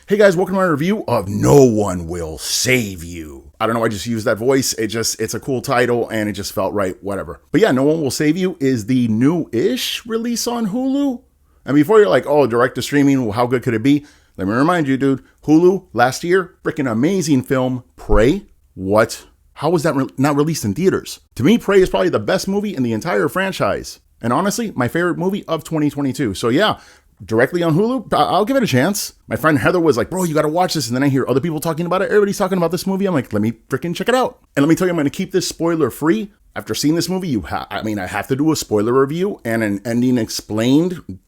Hey guys, welcome to my review of No One Will Save You. I don't know, I just used that voice. It's a cool title and it just felt right, whatever. But yeah, No One Will Save You is the new-ish release on Hulu. And before you're like, oh, direct to streaming, well, how good could it be? Let me remind you, dude, Hulu, last year, freaking amazing film, Prey. What? How was that not released in theaters? To me, Prey is probably the best movie in the entire franchise. And honestly, my favorite movie of 2022. So yeah, directly on Hulu, I'll give it a chance. My friend Heather was like, bro, you got to watch this. And then I hear other people talking about it. Everybody's talking about this movie. I'm like, let me freaking check it out. And let me tell you, I'm going to keep this spoiler free. After seeing this movie, I have to do a spoiler review and an ending explained.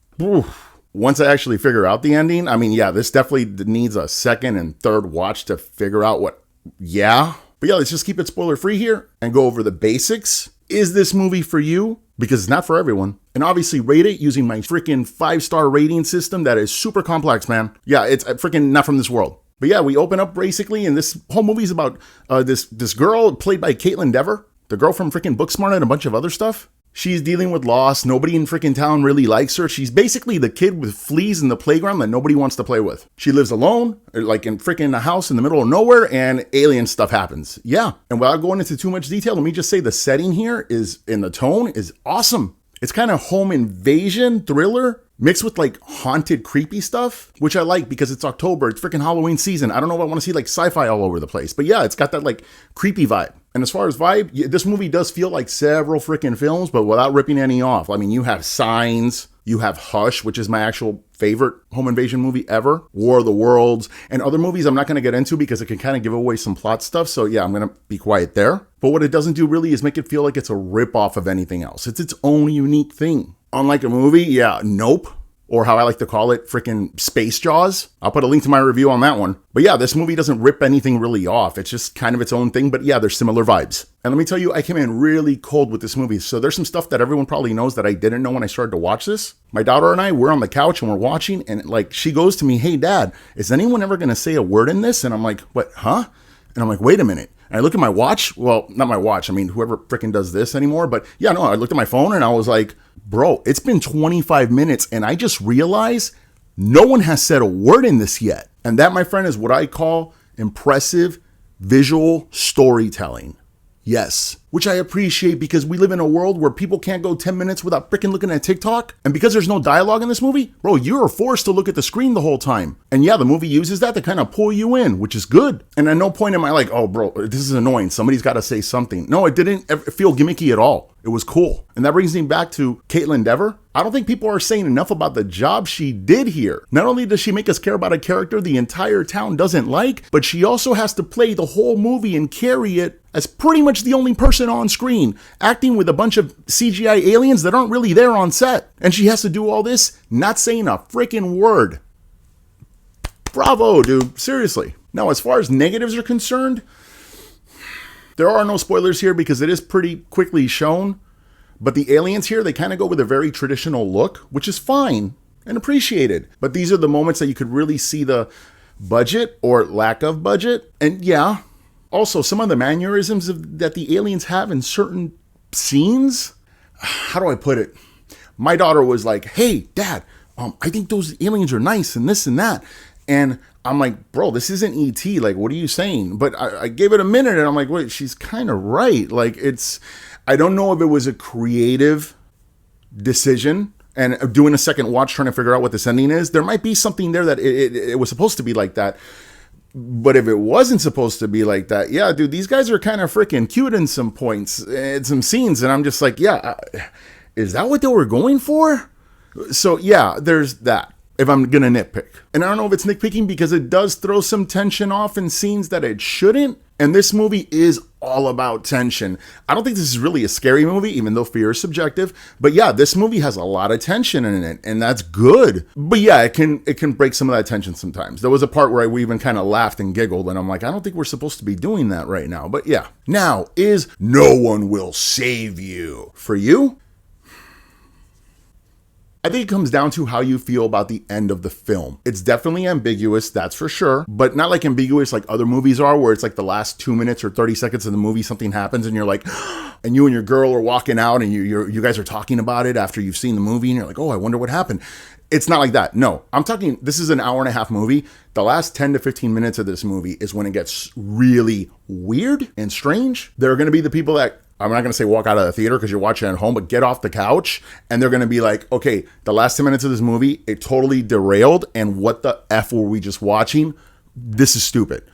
Once I actually figure out the ending, this definitely needs a second and third watch to figure out But yeah, let's just keep it spoiler free here and go over the basics. Is this movie for you? Because it's not for everyone. And obviously rate it using my freaking 5-star rating system that is super complex, man. Yeah, it's freaking not from this world. But yeah, we open up basically, and this whole movie is about this girl played by Caitlin Dever, the girl from freaking Booksmart and a bunch of other stuff. She's dealing with loss. Nobody in freaking town really likes her. She's basically the kid with fleas in the playground that nobody wants to play with. She lives alone, like in freaking a house in the middle of nowhere, and alien stuff happens. Yeah. And without going into too much detail, let me just say the setting here in the tone is awesome. It's kind of home invasion thriller mixed with like haunted, creepy stuff, which I like because it's October. It's freaking Halloween season. I don't know if I want to see like sci-fi all over the place, but yeah, it's got that like creepy vibe. And as far as vibe, this movie does feel like several freaking films, but without ripping any off. I mean, you have Signs, you have Hush, which is my actual favorite home invasion movie ever, War of the Worlds, and other movies I'm not going to get into because it can kind of give away some plot stuff. So yeah, I'm going to be quiet there. But what it doesn't do really is make it feel like it's a rip-off of anything else. It's its own unique thing. Unlike a movie, yeah, Nope, or how I like to call it, freaking Space Jaws. I'll put a link to my review on that one. But yeah, this movie doesn't rip anything really off. It's just kind of its own thing. But yeah, there's similar vibes. And let me tell you, I came in really cold with this movie. So there's some stuff that everyone probably knows that I didn't know when I started to watch this. My daughter and I, we're on the couch and we're watching. And like, she goes to me, hey, Dad, is anyone ever going to say a word in this? And I'm like, what, huh? And I'm like, wait a minute. And I look at my watch. Well, not my watch. I mean, whoever freaking does this anymore. But yeah, no, I looked at my phone and I was like, bro, it's been 25 minutes and I just realized no one has said a word in this yet. And that, my friend, is what I call impressive visual storytelling. Yes, which I appreciate because we live in a world where people can't go 10 minutes without freaking looking at TikTok. And because there's no dialogue in this movie, bro, you're forced to look at the screen the whole time. And yeah, the movie uses that to kind of pull you in, which is good. And at no point am I like, oh, bro, this is annoying. Somebody's got to say something. No, it didn't feel gimmicky at all. It was cool. And that brings me back to Caitlin Dever. I don't think people are saying enough about the job she did here. Not only does she make us care about a character the entire town doesn't like, but she also has to play the whole movie and carry it as pretty much the only person on screen, acting with a bunch of CGI aliens that aren't really there on set. And she has to do all this, not saying a freaking word. Bravo, dude. Seriously. Now, as far as negatives are concerned, there are no spoilers here because it is pretty quickly shown. But the aliens here, they kind of go with a very traditional look, which is fine and appreciated. But these are the moments that you could really see the budget or lack of budget. And yeah, also some of the mannerisms that the aliens have in certain scenes. How do I put it? My daughter was like, hey, Dad, I think those aliens are nice and this and that. And I'm like, bro, this isn't E.T. Like, what are you saying? But I gave it a minute and I'm like, wait, she's kind of right. Like, I don't know if it was a creative decision and doing a second watch trying to figure out what this ending is. There might be something there that it was supposed to be like that. But if it wasn't supposed to be like that, yeah, dude, these guys are kind of freaking cute in some points and some scenes. And I'm just like, yeah, is that what they were going for? So yeah, there's that. If I'm going to nitpick. And I don't know if it's nitpicking because it does throw some tension off in scenes that it shouldn't. And this movie is all about tension. I don't think this is really a scary movie, even though fear is subjective. But yeah, this movie has a lot of tension in it, and that's good. But yeah, it can break some of that tension sometimes. There was a part where we even kind of laughed and giggled, and I'm like, I don't think we're supposed to be doing that right now. But yeah. Now, is No One Will Save You for you? I think it comes down to how you feel about the end of the film. It's definitely ambiguous, that's for sure, but not like ambiguous like other movies are, where it's like the last 2 minutes or 30 seconds of the movie, something happens and you're like, and you and your girl are walking out and you guys are talking about it after you've seen the movie and you're like, oh, I wonder what happened. It's not like that. No, I'm talking, this is an hour and a half movie. The last 10 to 15 minutes of this movie is when it gets really weird and strange. There are going to be the people that, I'm not going to say walk out of the theater because you're watching at home, but get off the couch and they're going to be like, okay, the last 10 minutes of this movie, it totally derailed. And what the F were we just watching? This is stupid.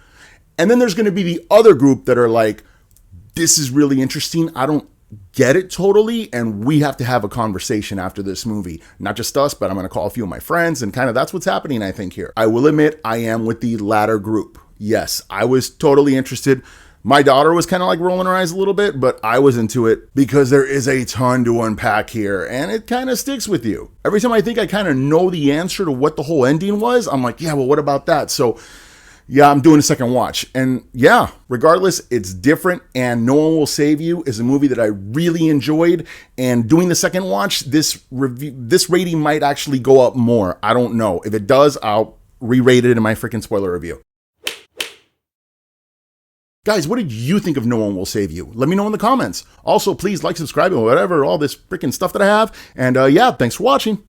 And then there's going to be the other group that are like, this is really interesting. I don't get it totally, and we have to have a conversation after this movie. Not just us, but I'm going to call a few of my friends, and kind of that's what's happening, I think, here. I will admit, I am with the latter group. Yes, I was totally interested. My daughter was kind of like rolling her eyes a little bit, but I was into it because there is a ton to unpack here, and it kind of sticks with you. Every time I think I kind of know the answer to what the whole ending was, I'm like, yeah, well, what about that? So yeah, I'm doing a second watch. And yeah, regardless, it's different, and No One Will Save You is a movie that I really enjoyed. And doing the second watch, this rating might actually go up more. I don't know. If it does, I'll re-rate it in my freaking spoiler review. Guys, what did you think of No One Will Save You? Let me know in the comments. Also, please like, subscribe, and whatever, all this freaking stuff that I have. And yeah, thanks for watching.